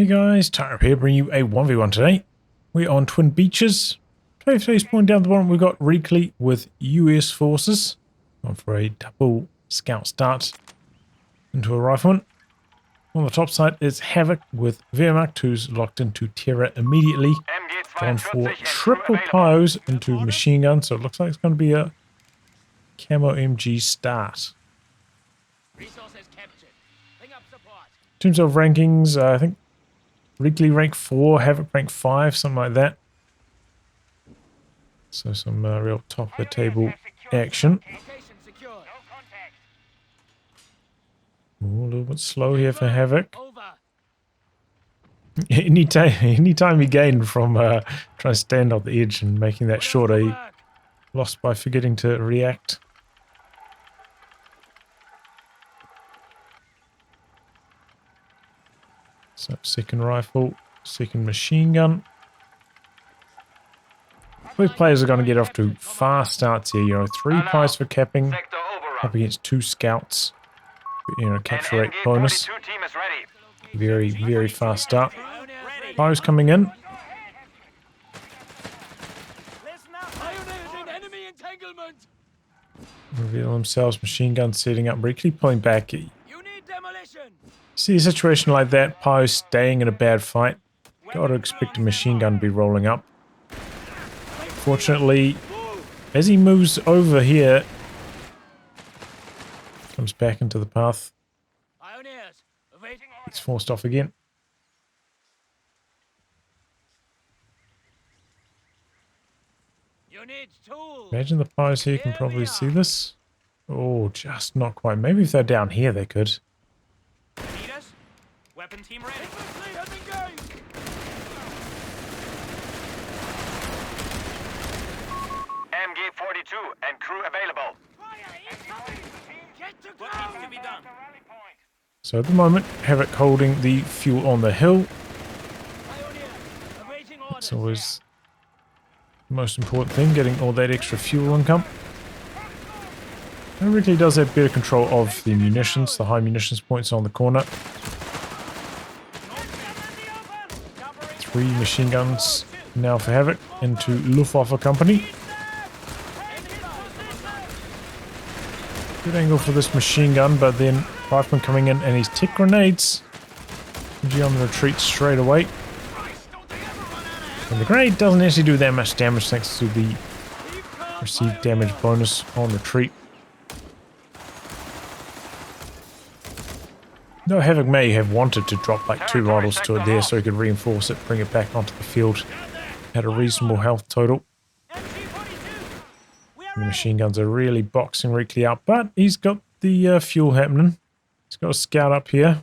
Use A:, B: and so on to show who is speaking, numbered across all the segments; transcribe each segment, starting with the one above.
A: Hey guys, Tyrup here, bringing you a 1v1 today. We're on Twin Beaches. Today's point down the bottom, we've got Reakly with US forces. Going for a double scout start into a rifleman. On the top side is Havoc with Wehrmacht, who's locked into Terra immediately. Gone for triple pios into machine gun, so it looks like it's going to be a camo MG start. In terms of rankings, I think Reakly rank 4, Havoc rank 5, something like that. So some real top of the table action. Ooh, a little bit slow here for Havoc. Anytime he gained from trying to stand on the edge and making that shorter, he lost by forgetting to react. So second rifle, second machine gun. Both players are going to get off to fast starts here. You know, 3 pies for capping, up against 2 scouts. You know, capture rate bonus. Very, very fast start. Pies coming in. Reveal themselves. Machine gun setting up. Reakly pulling back. See a situation like that, Pies staying in a bad fight. Gotta expect a machine gun to be rolling up. Fortunately, as he moves over here, comes back into the path. Gets forced off again. Imagine the Pies here can probably see this. Oh, just not quite. Maybe if they're down here they could.
B: Weapon team ready. MG-42 and crew available. What needs to be done?
A: So at the moment, Havoc holding the fuel on the hill. That's always the most important thing, getting all that extra fuel income. And Reakly does have better control of the munitions, the high munitions points on the corner. 3 machine guns now for Havoc into Luftwaffe company. Good angle for this machine gun, but then Rifleman coming in and he's tick grenades. MG on the retreat straight away. And the grenade doesn't actually do that much damage thanks to the received damage bonus on retreat. Though Havoc may have wanted to drop like 2 models to it there so he could reinforce it, bring it back onto the field at a reasonable health total. The machine guns are really boxing Reakly out, but he's got the fuel happening. He's got a scout up here.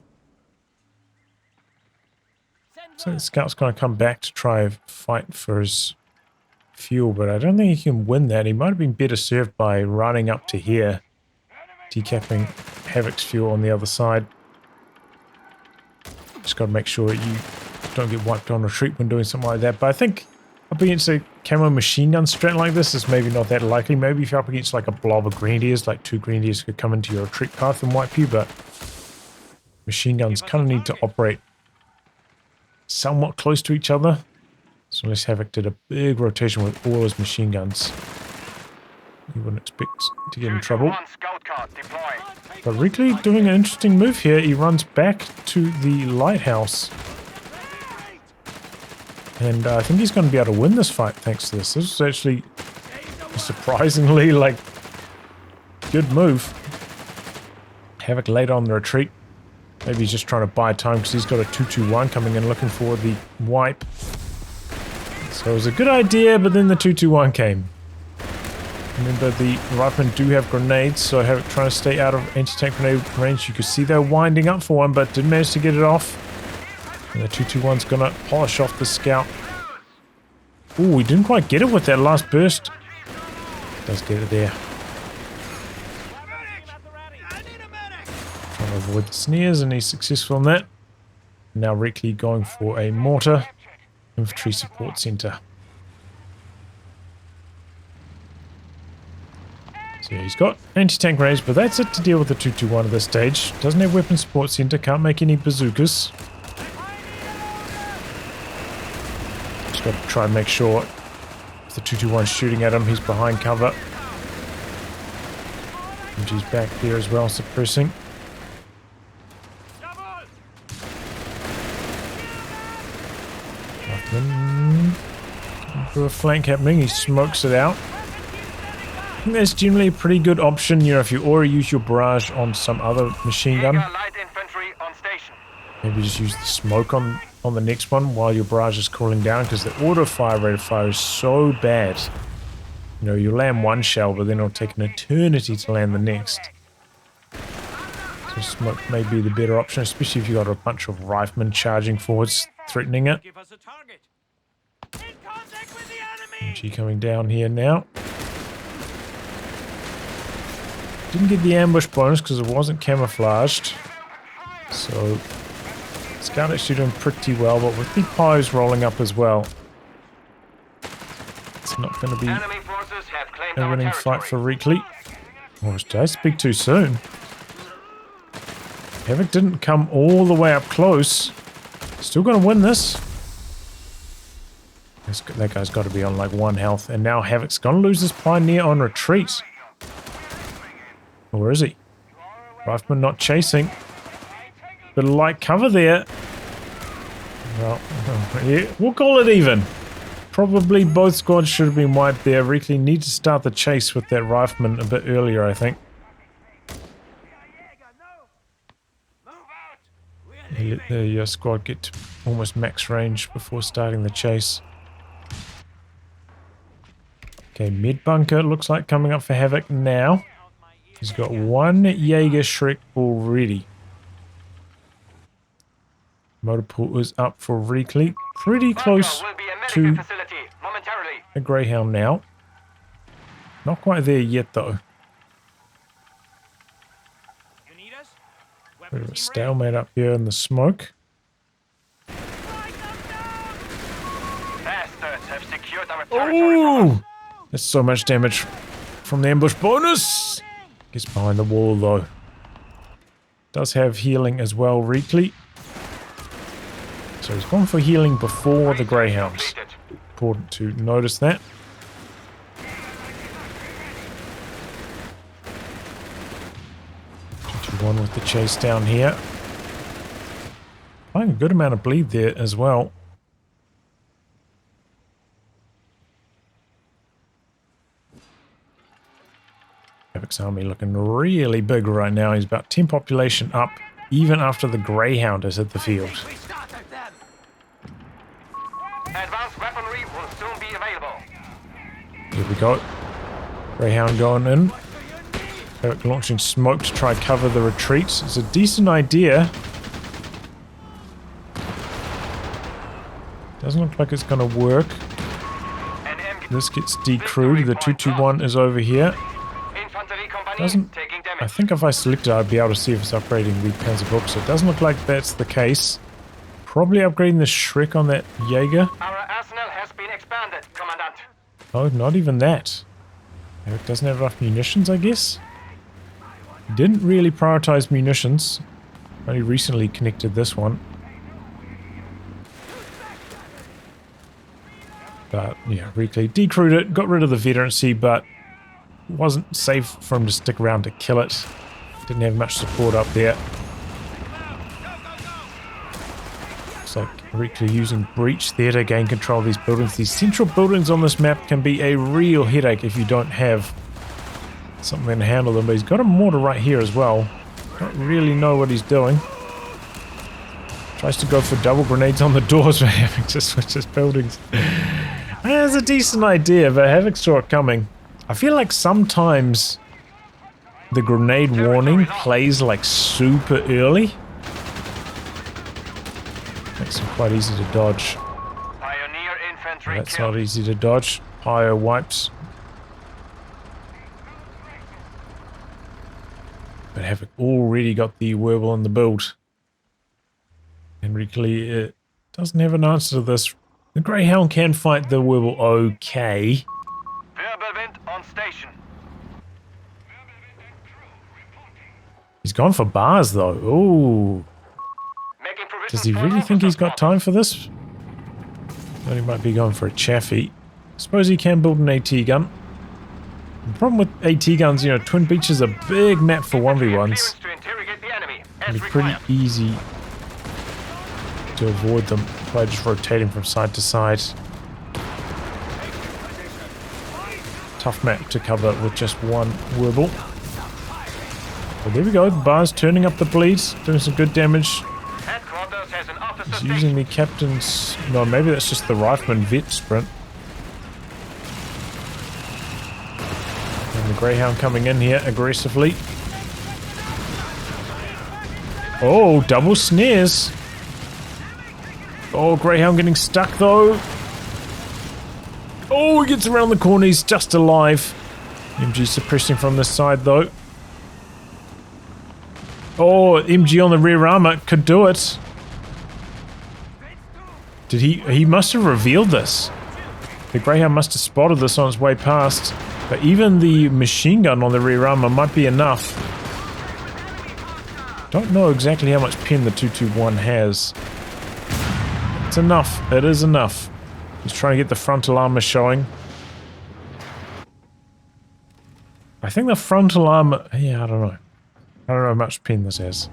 A: So the scout's going to come back to try and fight for his fuel, but I don't think he can win that. He might have been better served by running up to here, decapping Havoc's fuel on the other side. Just got to make sure you don't get wiped on retreat when doing something like that. But I think up against a camo machine gun strat like this is maybe not that likely. Maybe if you're up against like a blob of grenadiers, like 2 grenadiers could come into your retreat path and wipe you, but machine guns kind of need to operate somewhat close to each other. So unless Havoc did a big rotation with all his machine guns, you wouldn't expect to get in trouble. But Reakly doing an interesting move here. He runs back to the lighthouse. And I think he's going to be able to win this fight thanks to this. This is actually a surprisingly, like, good move. Havoc later on the retreat. Maybe he's just trying to buy time because he's got a 2-2-1 coming in looking for the wipe. So it was a good idea, but then the 2-2-1 came. Remember, the riflemen do have grenades, so Havoc trying to stay out of anti-tank grenade range. You could see they're winding up for one, but didn't manage to get it off. And the 2-2-1's gonna polish off the scout. Ooh, he didn't quite get it with that last burst. Does get it there. Trying to avoid the snares, and he's successful in that. Now Reakly going for a mortar. Infantry support center. So yeah, he's got anti-tank grenades, but that's it to deal with the 2-2-1 at this stage. Doesn't have weapon support center, can't make any bazookas. Got to try and make sure if the 221's shooting at him, he's behind cover. MG's back there as well, suppressing. For a flank happening, he smokes it out. I think that's generally a pretty good option, you know, if you already use your barrage on some other machine gun.
B: Light infantry on station.
A: Maybe just use the smoke on the next one while your barrage is cooling down, because the auto fire rate of fire is so bad. You know, you land one shell, but then it'll take an eternity to land the next. So smoke may be the better option, especially if you've got a bunch of riflemen charging forwards, threatening it.
B: Give us a target. In contact with the enemy.
A: MG coming down here now. Didn't get the ambush bonus because it wasn't camouflaged. So Scout actually doing pretty well, but with the pies rolling up as well, it's not going to be
B: Enemy forces have claimed
A: a
B: our
A: winning fight
B: territory.
A: for Reakly. Oh, did I speak too soon? Havoc didn't come all the way up close. Still going to win this. That guy's got to be on like 1 health. And now Havoc's going to lose this Pioneer on retreat. Where is he? Rifleman not chasing. Bit of light cover there. Well, yeah, we'll call it even. Probably both squads should have been wiped there. Reakly need to start the chase with that rifleman a bit earlier, I think. He let the squad get to almost max range before starting the chase. Okay, mid bunker looks like coming up for Havoc now. He's got 1 Jaeger Shrek already. Motor pool is up for Reakly. Pretty close to a Greyhound now. Not quite there yet though. Bit of a stalemate up here in the smoke. Oh! That's so much damage from the ambush bonus. Gets behind the wall though. Does have healing as well, Reakly. So he's gone for healing before the Greyhounds. Important to notice that. One with the chase down here. Applying a good amount of bleed there as well. Havoc's army looking really big right now. He's about 10 population up, even after the Greyhound has hit the field.
B: Advanced weaponry will soon be available.
A: Here we go. Greyhound going in. Havoc launching smoke to try cover the retreats. It's a decent idea. Doesn't look like it's going to work. This gets decrewed. The 221 is over here. Doesn't. I think if I selected it, I'd be able to see if it's upgrading the Panzerbook. So it doesn't look like that's the case. Probably upgrading the Shrek on that Jaeger.
B: Our arsenal has been expanded, Commandant.
A: Oh, not even that. Havoc doesn't have enough munitions, I guess. Didn't really prioritize munitions. Only recently connected this one. But yeah, Reakly decrewed it, got rid of the veterancy, but wasn't safe for him to stick around to kill it. Didn't have much support up there. Looks like Reakly using breach there to gain control of these buildings. These central buildings on this map can be a real headache if you don't have something to handle them, but he's got a mortar right here as well. Don't really know what he's doing. Tries to go for double grenades on the doors for Havoc to switch his buildings. That's a decent idea, but Havoc saw it coming. I feel like sometimes the grenade warning plays like super early. Makes it quite easy to dodge.
B: Pioneer infantry.
A: That's not easy to dodge. Pyro wipes. But Havoc already got the Wehrmacht on the build. And Reakly doesn't have an answer to this. The Greyhound can fight the Wehrmacht okay.
B: Wirbelwind on station.
A: He's gone for bars though. Ooh.
B: Making provisions
A: Does he
B: for
A: really think he's got time for this? Then he might be going for a chaffee. Suppose he can build an AT gun. The problem with AT guns, you know, Twin Beach is a big map for 1v1s. It'd be pretty easy to avoid them by just rotating from side to side. Tough map to cover with just one Werbel. Well, there we go. The bar's turning up the bleed, doing some good damage. He's using the captain's... No, maybe that's just the rifleman vet sprint. And the Greyhound coming in here aggressively. Oh, double snares. Oh, Greyhound getting stuck though. Oh, he gets around the corner. He's just alive. MG suppressing from this side though. Oh, MG on the rear armor could do it. Did he must have revealed this. The Greyhound must have spotted this on its way past. But even the machine gun on the rear armor might be enough. Don't know exactly how much pen the 221 has. It's enough. It is enough. He's trying to get the frontal armor showing. I think the frontal armor... Yeah, I don't know. I don't know how much pen this has.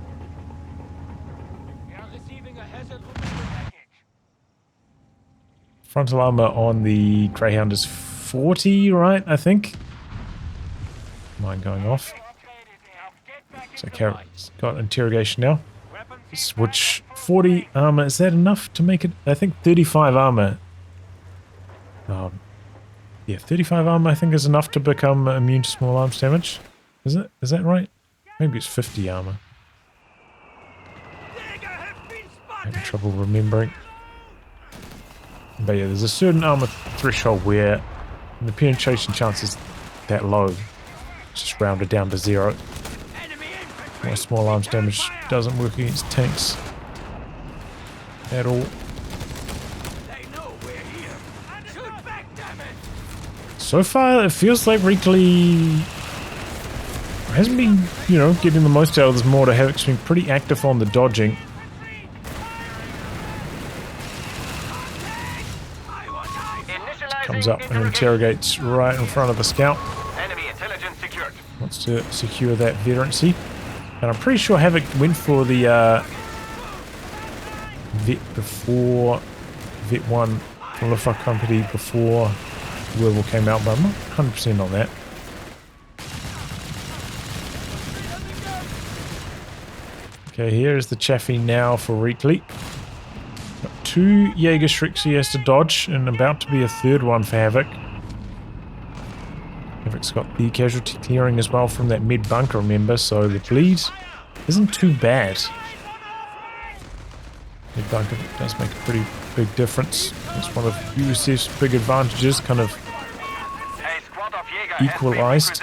A: Frontal armor on the Greyhound is 40, right? I think. Mine going off. So Carrot's got interrogation now. Switch 40 armor. Is that enough to make it? I think 35 armor. Yeah, 35 armor I think is enough to become immune to small arms damage. Is it? Is that right? Maybe it's 50 armor. Having trouble remembering. But yeah, there's a certain armor threshold where the penetration chance is that low. It's just rounded down to 0. My small arms damage doesn't work against tanks at all. So far, it feels like Reakly hasn't been, you know, getting the most out of this mortar. Havoc's been pretty active on the dodging. Comes up and interrogates right in front of the scout. Wants to secure that veterancy. And I'm pretty sure Havoc went for the vet before vet 1 from the Luftwaffe company before Wehrmacht came out, but I'm not 100% on that. Okay, here is the chaffee now for Reakly. Got 2 Jaeger Shreks he has to dodge, and about to be a third one for Havoc. Havoc's got the casualty clearing as well from that mid bunker, remember, so the bleed isn't too bad. Mid bunker does make a pretty big difference. It's one of USF's big advantages, kind of equalized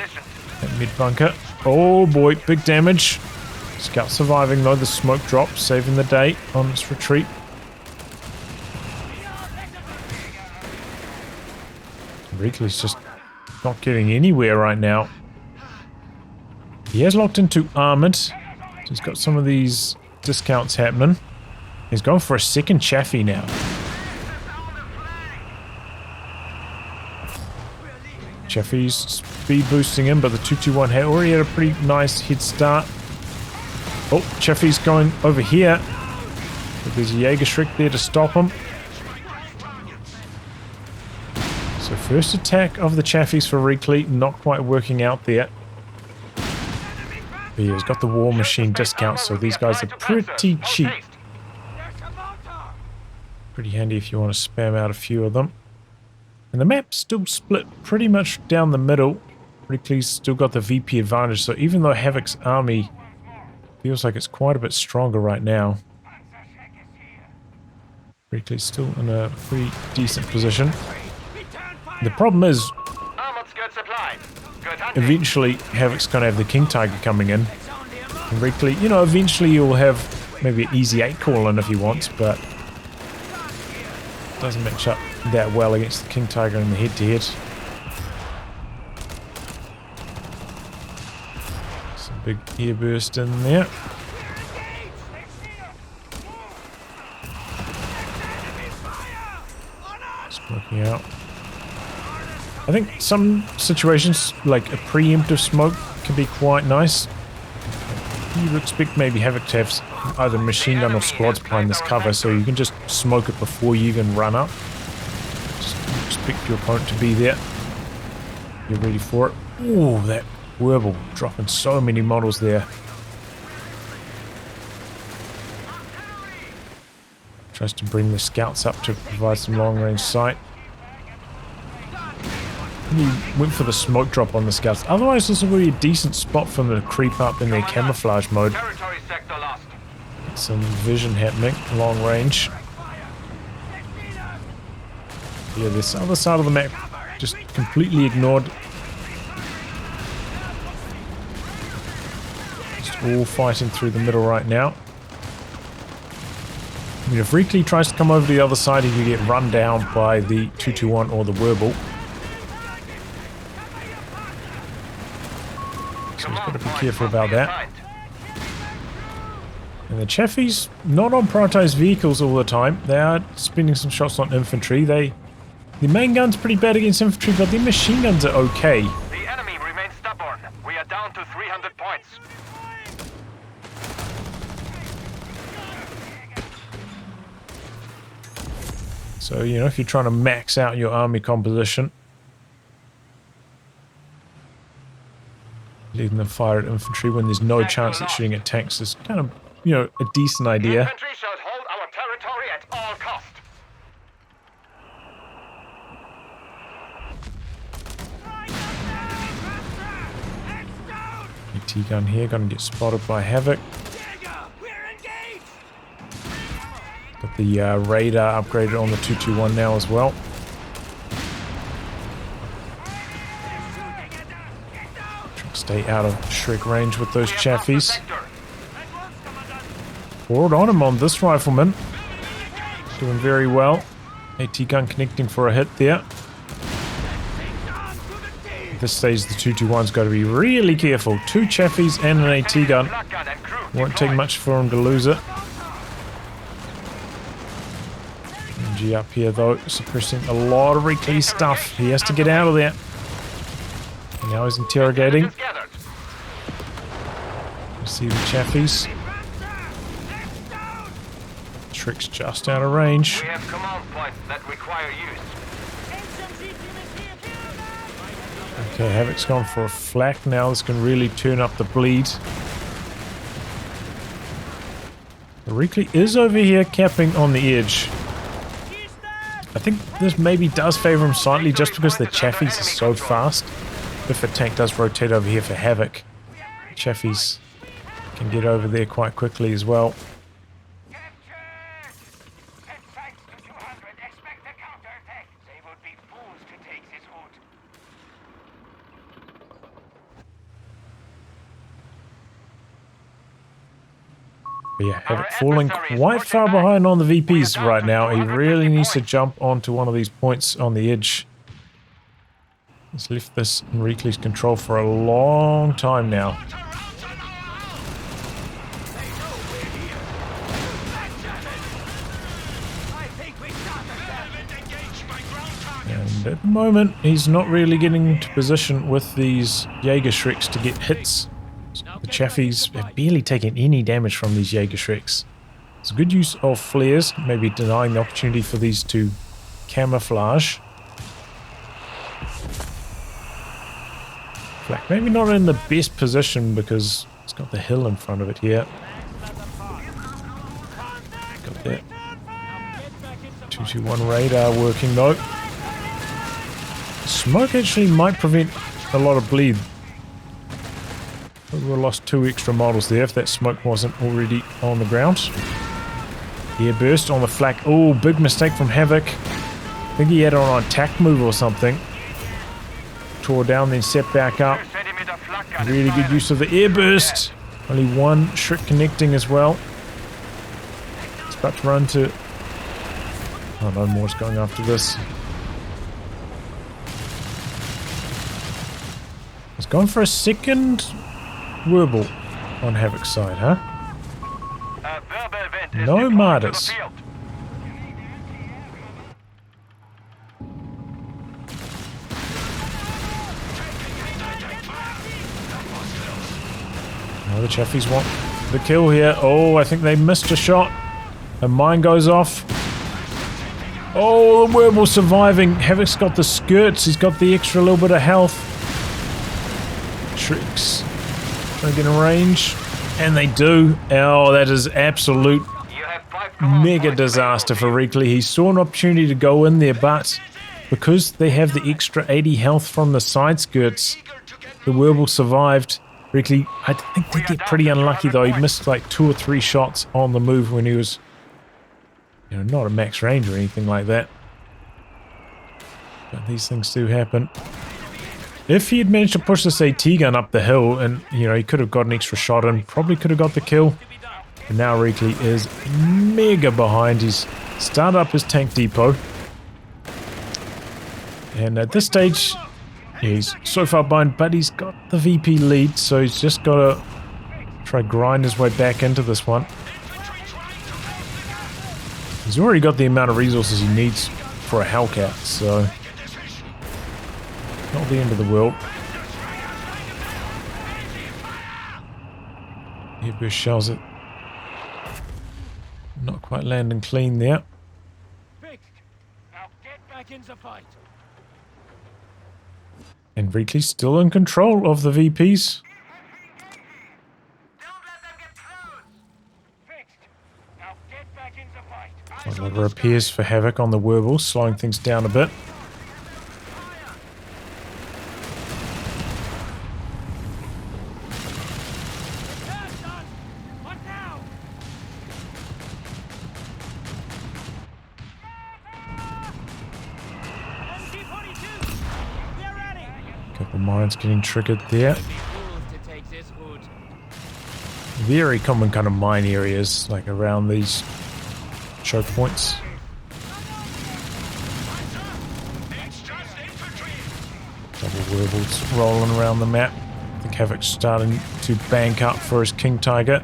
A: that mid bunker. Oh boy, big damage. Scout surviving though, the smoke drop, saving the day on its retreat. Reakly's just not getting anywhere right now. He has locked into armored. So he's got some of these discounts happening. He's going for a second chaffee now. Chaffee's speed boosting him, but the 221 had already had a pretty nice head start. Oh, Chaffee's going over here. But there's a Jaeger Shrek there to stop him. So first attack of the Chaffies for Reakly, not quite working out there. But yeah, he's got the war machine discount, so these guys are pretty cheap. Pretty handy if you want to spam out a few of them. And the map's still split pretty much down the middle. Reakly's still got the VP advantage, so even though Havoc's army feels like it's quite a bit stronger right now, Reakly's still in a pretty decent position. The problem is, eventually Havoc's going to have the King Tiger coming in. And Reakly, you know, eventually you'll have maybe an easy 8 call in if he wants, but doesn't match up that well against the King Tiger in the head-to-head. Some big air burst in there. Smoking out. I think some situations, like a preemptive smoke, can be quite nice. You would expect maybe Havoc to have either machine gun or squads behind this cover, so you can just smoke it before you even run up. Just expect your opponent to be there. You're ready for it. Ooh, that Wehrmacht dropping so many models there. Tries to bring the scouts up to provide some long-range sight. He went for the smoke drop on the scouts. Otherwise, this is really a decent spot for them to creep up in their camouflage mode. Get some vision happening, long range. Yeah, this other side of the map just completely ignored. Just all fighting through the middle right now. I mean, if Reakly tries to come over the other side, he can get run down by the 221 or the Wehrmacht. So he's got to be careful about that. And the Chaffees, not on prioritized vehicles all the time. They are spending some shots on infantry. The main gun's pretty bad against infantry, but the machine guns are okay.
C: The enemy remains stubborn. We are down to 300 points.
A: So, you know, if you're trying to max out your army composition, leaving them fire at infantry when there's no chance that shooting at tanks is kind of, you know, a decent idea.
C: Infantry shall hold our territory at all cost.
A: AT gun here, gonna get spotted by Havoc. Got the radar upgraded on the 221 now as well. Trying to stay out of Shrek range with those Chaffies. Forward on him on this rifleman. Doing very well. AT gun connecting for a hit there. At this stage the 221's got to be really careful. 2 Chaffies and an AT gun. Won't take much for him to lose it. MG up here though, suppressing a lot of Reakly stuff. He has to get out of there. And now he's interrogating. You see the Chaffies. Shrek's just out of range.
C: We have command points that require use.
A: Okay, Havoc's gone for a flak now. This can really turn up the bleed. The Reakly is over here capping on the edge. I think this maybe does favor him slightly just because the Chaffies are so fast. If a tank does rotate over here for Havoc, Chaffies can get over there quite quickly as well. But yeah, Havoc falling quite far behind on the VPs right now. He really needs to jump onto one of these points on the edge. He's left this in Reakly's control for a long time now. And at the moment, he's not really getting into position with these Jaeger Shreks to get hits. The Chaffies have barely taken any damage from these Jaeger Shreks. It's a good use of flares, maybe denying the opportunity for these to camouflage. Flak maybe not in the best position because it's got the hill in front of it here. Got that 221 radar working though. Smoke actually might prevent a lot of bleed. We lost 2 extra models there if that smoke wasn't already on the ground. Air burst on the flak. Oh, big mistake from Havoc. I think he had it on an attack move or something. Tore down, then set back up. Really good use of the air burst. Only 1 Shrek connecting as well. It's about to run to... Oh, no more's going after this. It's gone for a second Wehrmacht on Havoc's side, huh? No martyrs. The Chaffies want the kill here. Oh, I think they missed a shot. A mine goes off. Oh, the werewolf surviving. Havoc's got the skirts. He's got the extra little bit of health. Tricks. Trying to get in range. And they do. Oh, that is absolute mega disaster for Reakly. He saw an opportunity to go in there, but because they have the extra 80 health from the side skirts, the werewolf survived. Reakly, I think they get pretty unlucky though. He missed like 2 or 3 shots on the move when he was, you know, not at max range or anything like that. But these things do happen. If he had managed to push this AT gun up the hill and, you know, he could have got an extra shot and probably could have got the kill. And now Reakly is mega behind. He's started up his tank depot. And at this stage, he's so far behind, but he's got the VP lead, so he's just got to try grind his way back into this one. He's already got the amount of resources he needs for a Hellcat, so not the end of the world. Airburst shells it. Not quite landing clean there.
B: Now get back in the fight.
A: And Reakly's still in control of the VPs. A lot of repairs for Havoc on the werewolves, slowing things down a bit. Couple mines getting triggered there. Very common kind of mine areas, like around these choke points. Double werewolves rolling around the map. I think Havoc's starting to bank up for his King Tiger.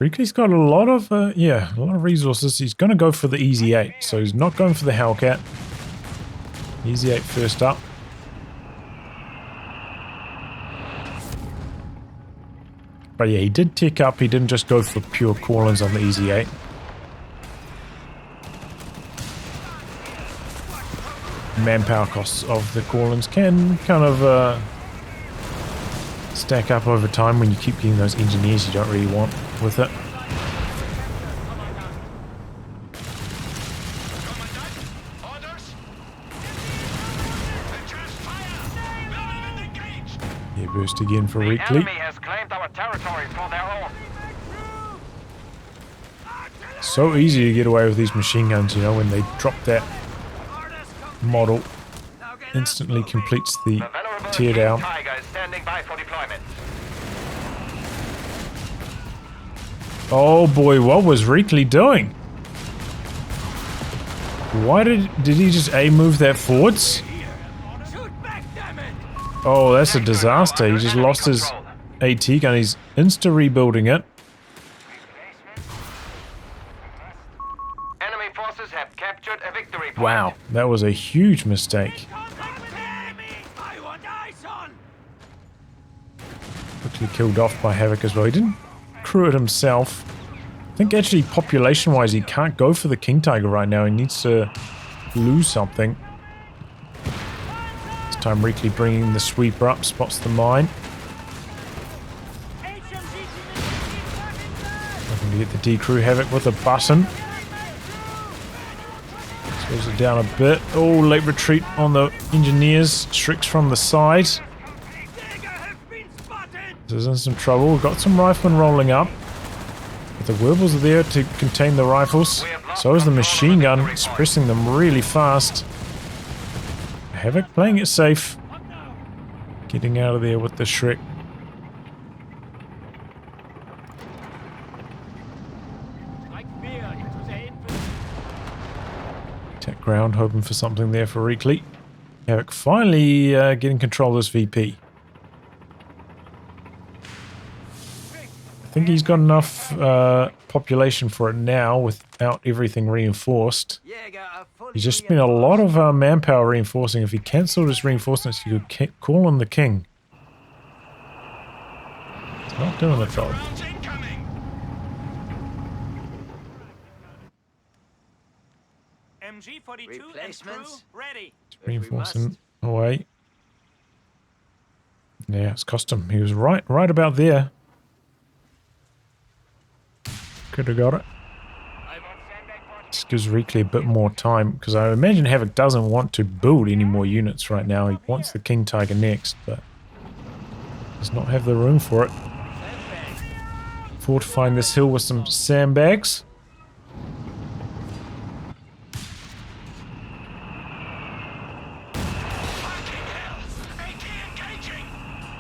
A: Reakly's got a lot of, a lot of resources. He's going to go for the Easy 8, so he's not going for the Hellcat. Easy 8 first up. But yeah, he did tick up. He didn't just go for pure call-ins on the Easy 8. Manpower costs of the call-ins can kind of stack up over time when you keep getting those engineers you don't really want with it. Yeah, burst again for Reakly. So easy to get away with these machine guns, you know, when they drop that model. Instantly completes the teardown. Oh boy, what was Reakly doing? Why did he just A-move that forwards? Oh, that's a disaster. He just lost his AT gun. He's insta-rebuilding it.
C: Enemy forces have captured a victory point.
A: Wow, that was a huge mistake. Quickly killed off by Havoc as well. He didn't crew it himself. I think actually population-wise he can't go for the King Tiger right now. He needs to lose something. This time Reakly bringing the sweeper up, spots the mine. Looking to get the decrew Havoc with a button. Slows it down a bit. Oh, late retreat on the engineers. Strix from the side. This is in some trouble. We've got some riflemen rolling up. But the werewolves are there to contain the rifles. So is the machine gun, suppressing them really fast. Havoc playing it safe. Getting out of there with the Shrek. Attack ground, hoping for something there for Reakly. Havoc finally getting control of this VP. I think he's got enough population for it now without everything reinforced. He's just spent a lot of manpower reinforcing. If he cancelled his reinforcements, he could call on the king. It's not doing the job.
B: MG-42 and crew ready.
A: Reinforcing away. Yeah, it's cost him. He was right about there. Could have got it. This gives Reakly a bit more time, because I imagine Havoc doesn't want to build any more units right now. He wants the King Tiger next, but does not have the room for it. Fortifying this hill with some sandbags.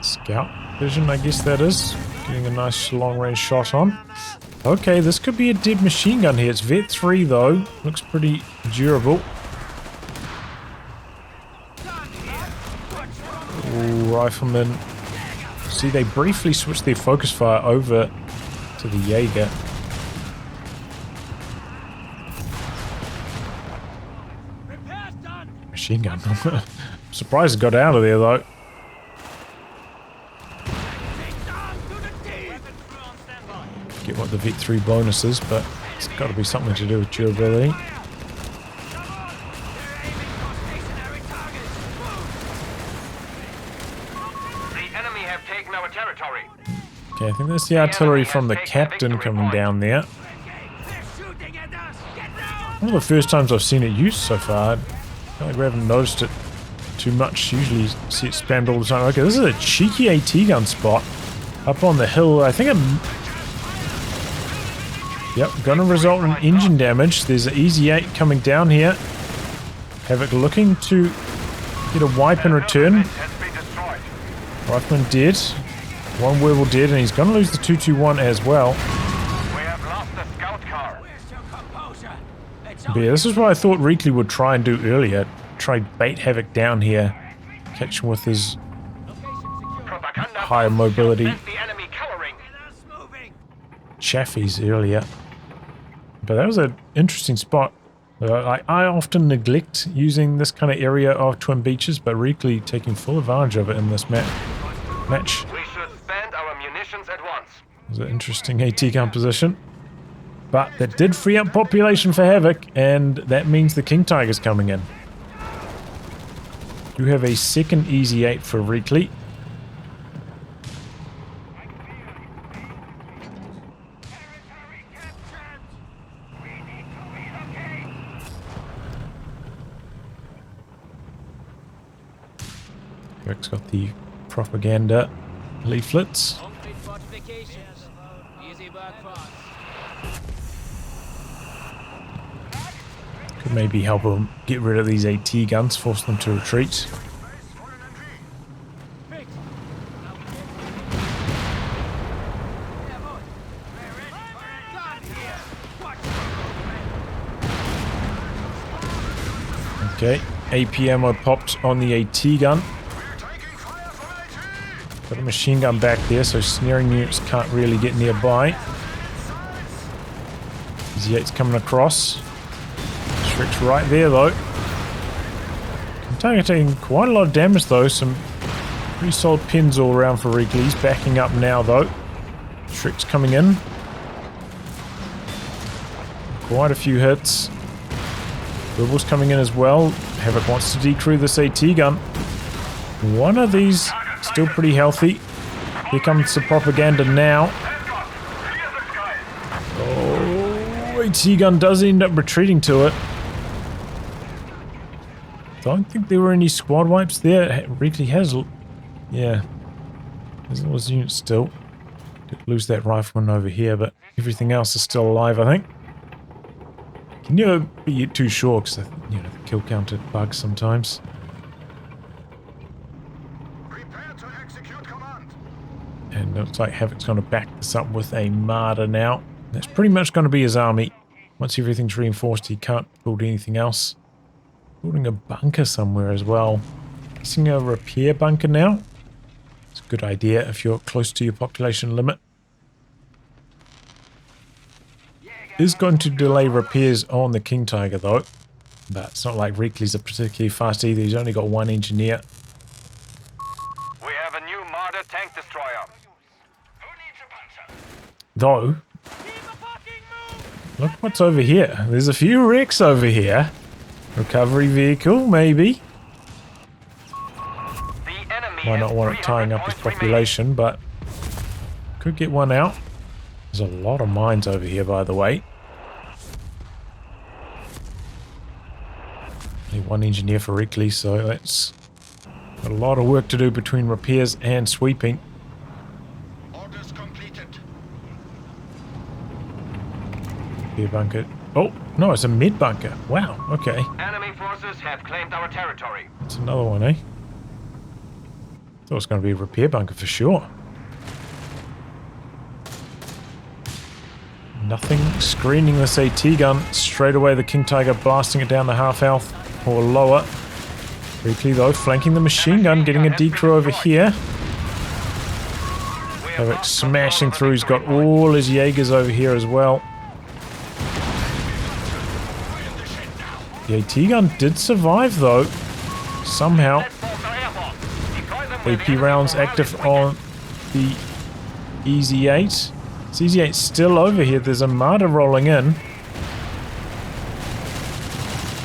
A: Scout vision, I guess that is. Getting a nice long-range shot on. Okay, this could be a dead machine gun here. It's Vet 3 though. Looks pretty durable. Ooh, rifleman. See, they briefly switched their focus fire over to the Jaeger. Machine gun. I'm surprised it got out of there though. Get what the Vet 3 bonus is, but it's got to be something to do with durability.
C: The enemy have taken our territory.
A: Okay, I think that's the artillery from the captain coming down there. One of the first times I've seen it used so far. I feel like we haven't noticed it too much. Usually you see it spammed all the time. Okay, this is a cheeky AT gun spot up on the hill. I think yep, gonna result in engine damage. There's an Easy 8 coming down here. Havoc looking to get a wipe in return. Rifleman dead. One Wehrmacht dead, and he's gonna lose the 221 as well.
C: We have lost the scout car.
A: But yeah, this is what I thought Reakly would try and do earlier. Try bait Havoc down here. Catch him with his higher mobility chaffies earlier. But that was an interesting spot. I often neglect using this kind of area of Twin Beaches, but Reakly taking full advantage of it in this match.
C: We should spend our munitions at once.
A: It was an interesting AT gun position. But that did free up population for Havoc, and that means the King Tiger's coming in. You have a second Easy 8 for Reakly. Havoc's got the propaganda leaflets. Could maybe help them get rid of these AT guns, force them to retreat. Okay, AP ammo popped on the AT gun. Got a machine gun back there, so snaring units can't really get nearby. Easy 8's coming across. Shrek's right there though. Tiger taking quite a lot of damage though. Some pretty solid pins all around for Reakly. He's backing up now though. Shrek's coming in. Quite a few hits. Rebel's coming in as well. Havoc wants to decrew this AT gun. One of these still pretty healthy. Here comes the propaganda now. Oh, AT gun does end up retreating to it. Don't think there were any squad wipes there. Reakly has, yeah, there's all his units still. Did lose that rifleman over here, but everything else is still alive, I think. Can never be too sure because you know the kill counter bugs sometimes.
C: Prepare to execute command.
A: And it looks like Havoc's going to back this up with a Marder now. That's pretty much going to be his army. Once everything's reinforced, he can't build anything else. Building a bunker somewhere as well. Guessing a repair bunker now. It's a good idea if you're close to your population limit. is going to delay repairs on the King Tiger though. But it's not like Reakly's are particularly fast either. He's only got one engineer.
C: We have a new Marder tank destroyer.
A: Though, look what's over here. There's a few wrecks over here. Recovery vehicle, maybe.
C: The enemy
A: Might not want it tying up his population, but could get one out. There's a lot of mines over here, by the way. Only one engineer for Reakly, so that's a lot of work to do between repairs and sweeping.
C: Orders completed.
A: Repair bunker. Oh, no, it's a mid bunker. Wow, okay.
C: Enemy forces have claimed our territory.
A: That's another one, eh? Thought it was going to be a repair bunker for sure. Nothing screening this AT gun. Straight away the King Tiger blasting it down to half health or lower. Reakly though flanking the machine gun, getting a decrew over here. Havoc smashing through. He's got all his Jaegers over here as well. The AT gun did survive though. Somehow. AP rounds active on the Easy 8. Easy 8 still over here. There's a Marder rolling in.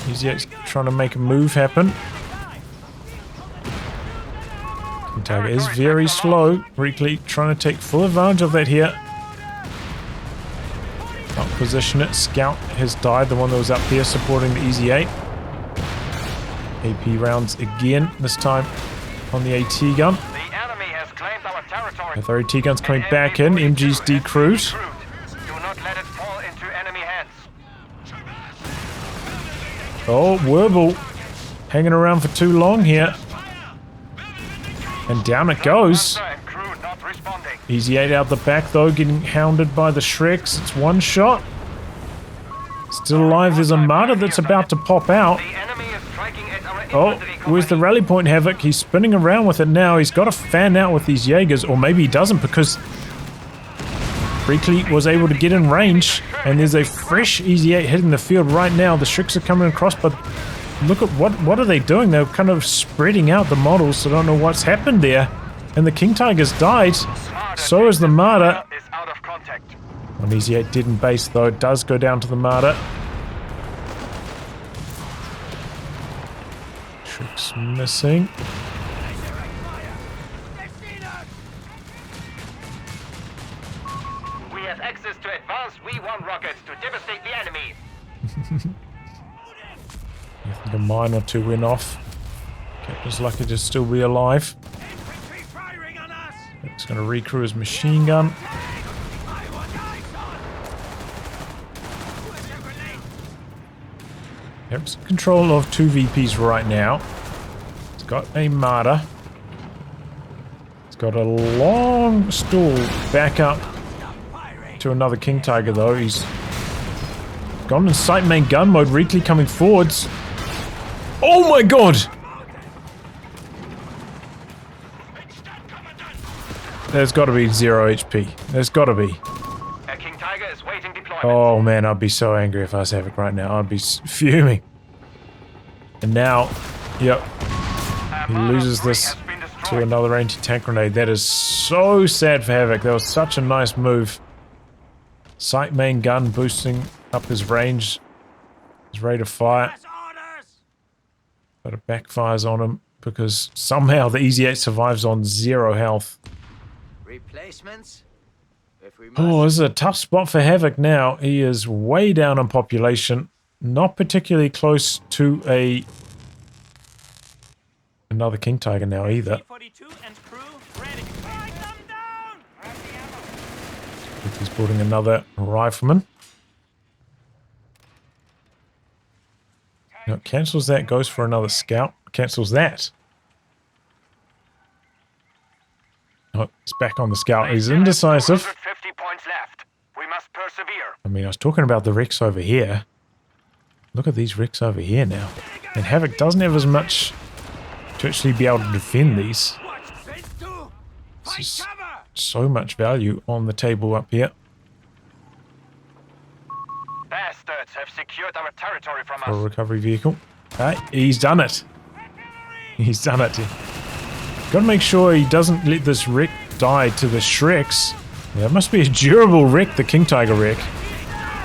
A: Easy 8's trying to make a move happen. King Tiger is very slow. Reakly trying to take full advantage of that here. Can't position it. Scout has died, the one that was up here supporting the Easy 8. AP rounds again, this time on the AT gun. The AT gun's coming back in. MG's decrewed.
C: Do not let it fall into enemy hands.
A: Oh, Werble hanging around for too long here. And down it goes. Easy 8 out the back though, getting hounded by the Shreks. It's one shot. Still alive. There's a Marder that's about to pop out. Oh, where's the rally point, Havoc? He's spinning around with it now. He's got to fan out with these Jaegers, or maybe he doesn't because Reakly was able to get in range, and there's a fresh Easy 8 hitting the field right now. The Shreks are coming across, but look at what are they doing? They're kind of spreading out the models, so I don't know what's happened there. And the King Tiger's died. So is the Marder. When Easy 8 didn't base, though, it does go down to the Marder. Shreks missing.
C: We have access to advanced V1 rockets to devastate the enemy.
A: I think a mine or two went off. Captain's lucky to still be alive. It's going to recrew his machine gun. Yep, control of 2 VPs right now. He's got a Marder. He's got a long stall back up to another King Tiger though. He's gone in sight main gun mode. Reakly coming forwards. Oh my god! There's got to be 0 HP. There's got to be.
C: King Tiger is waiting deployment.
A: Oh man, I'd be so angry if I was Havoc right now. I'd be fuming. And now, yep, he loses this to another anti-tank grenade. That is so sad for Havoc. That was such a nice move. Sight main gun boosting up his range, his rate of fire. But it backfires on him because somehow the Easy 8 survives on 0 health.
D: Replacements?
A: Oh, this is a tough spot for Havoc now. He is way down on population. Not particularly close to another King Tiger now either. He's building another rifleman. No, cancels that, goes for another scout. Cancels that. Oh, he's back on the scout. He's indecisive.
C: 50 points left. We must persevere.
A: I mean, I was talking about the wrecks over here. Look at these wrecks over here now. And Havoc doesn't have as much to actually be able to defend these. There's so much value on the table up here.
C: Bastards have secured our territory from
A: For a
C: us.
A: recovery vehicle. He's done it. He's done it. Gotta make sure he doesn't let this wreck die to the Shreks. Yeah, it must be a durable wreck, the King Tiger wreck.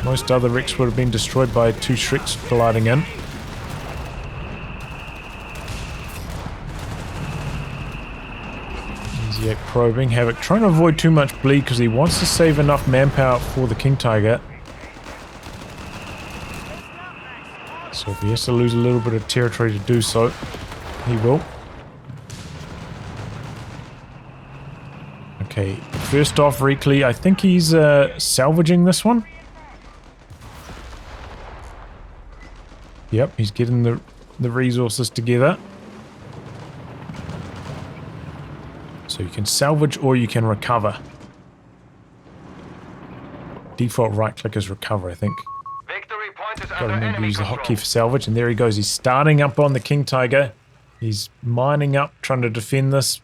A: Most other wrecks would have been destroyed by 2 Shreks colliding in. Easy probing. Havoc trying to avoid too much bleed because he wants to save enough manpower for the King Tiger. So if he has to lose a little bit of territory to do so, he will. Okay, first off, Reakly, I think he's salvaging this one. Yep, he's getting the resources together. So you can salvage or you can recover. Default right click is recover, I think.
C: Victory point is
A: Gotta
C: under
A: remember to
C: enemy
A: use the
C: control.
A: hotkey for salvage, and there he goes. He's starting up on the King Tiger. He's mining up, trying to defend this.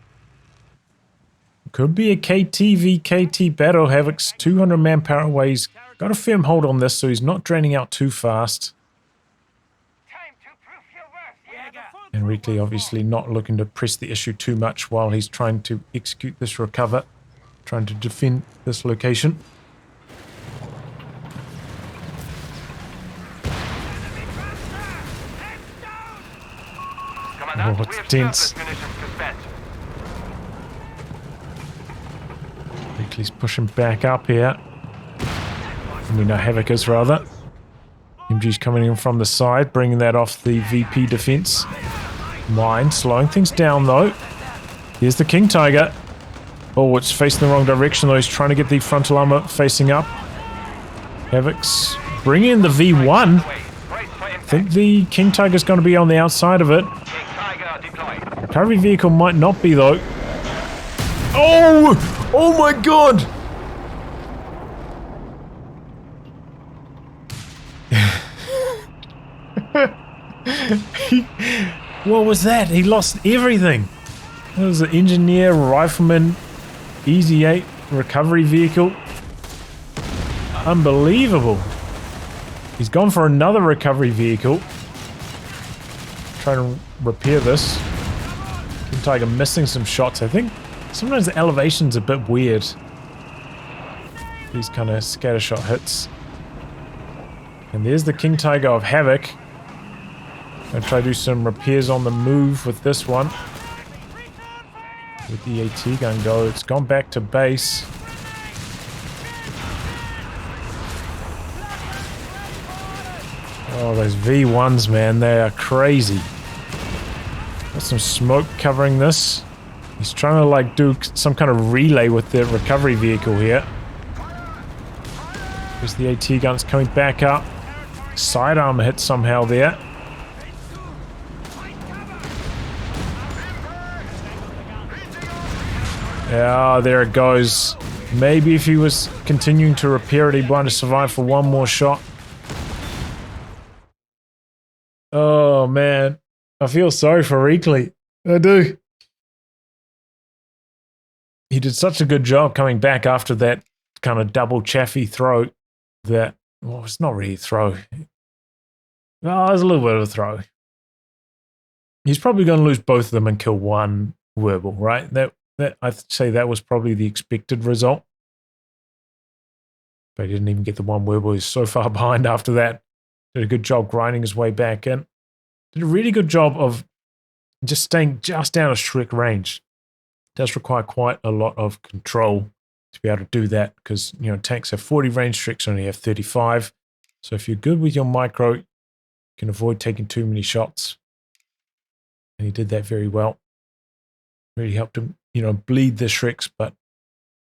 A: Could be a KT v KT battle. Havoc's 200 manpower away. He's got a firm hold on this, so he's not draining out too fast.
B: Time to prove your worth, Jäger.
A: And Reakly obviously not looking to press the issue too much while he's trying to execute this recover, trying to defend this location.
C: Commandant,
A: Oh,
C: we
A: it's
C: have
A: tense.
C: surplus munitions to spend.
A: Reakly's pushing back up here. We know Havoc is, rather. MG's coming in from the side, bringing that off the VP defense. Mine, slowing things down though. Here's the King Tiger. Oh, it's facing the wrong direction though. He's trying to get the frontal armor facing up. Havoc's bringing in the V1. I think the King Tiger's going to be on the outside of it.
C: King Tiger deployed.
A: Recovery vehicle might not be though. Oh! Oh my god! What was that? He lost everything. That was an engineer, rifleman, Easy 8 recovery vehicle. Unbelievable. He's gone for another recovery vehicle. Trying to repair this. King Tiger missing some shots, I think. Sometimes the elevation's a bit weird. These kind of scattershot hits. And there's the King Tiger of Havoc. Gonna try to do some repairs on the move with this one. With the AT gun go. It's gone back to base. Oh, those V1s, man, they are crazy. Got some smoke covering this. He's trying to like do some kind of relay with the recovery vehicle here. There's the AT gun, it's coming back up. Sidearm hit somehow there. Yeah, there it goes. Maybe if he was continuing to repair it, he might have survived for one more shot. Oh, man. I feel sorry for Reakly. I do. He did such a good job coming back after that kind of double chaffy throw that, well, it's not really a throw. No, it was a little bit of a throw. He's probably going to lose both of them and kill one Werbel, right? That I'd say that was probably the expected result. But he didn't even get the one Werbel. He's so far behind after that. Did a good job grinding his way back in. Did a really good job of just staying just out of Shrek range. It does require quite a lot of control to be able to do that because, you know, tanks have 40 range, Shreks only have 35. So if you're good with your micro, you can avoid taking too many shots. And he did that very well. Really helped him, you know, bleed the Shreks, but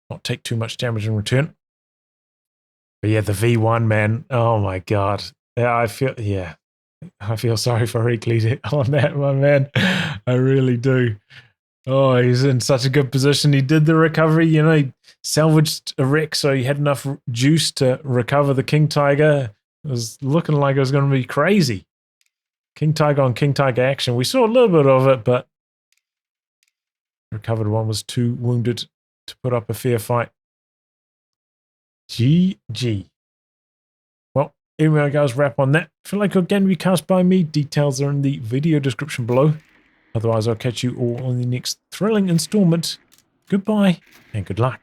A: not take too much damage in return. But yeah, the V1, man. Oh my god. Yeah, I feel sorry for Reakly on that one, man. I really do. Oh, he's in such a good position. He did the recovery, you know, he salvaged a wreck, so he had enough juice to recover the King Tiger. It was looking like it was going to be crazy. King Tiger on King Tiger action. We saw a little bit of it, but recovered one was too wounded to put up a fair fight. GG. Well, Anyway, guys, wrap on that. If you like again recast by me, details are in the video description below. Otherwise, I'll catch you all on the next thrilling installment. Goodbye and good luck.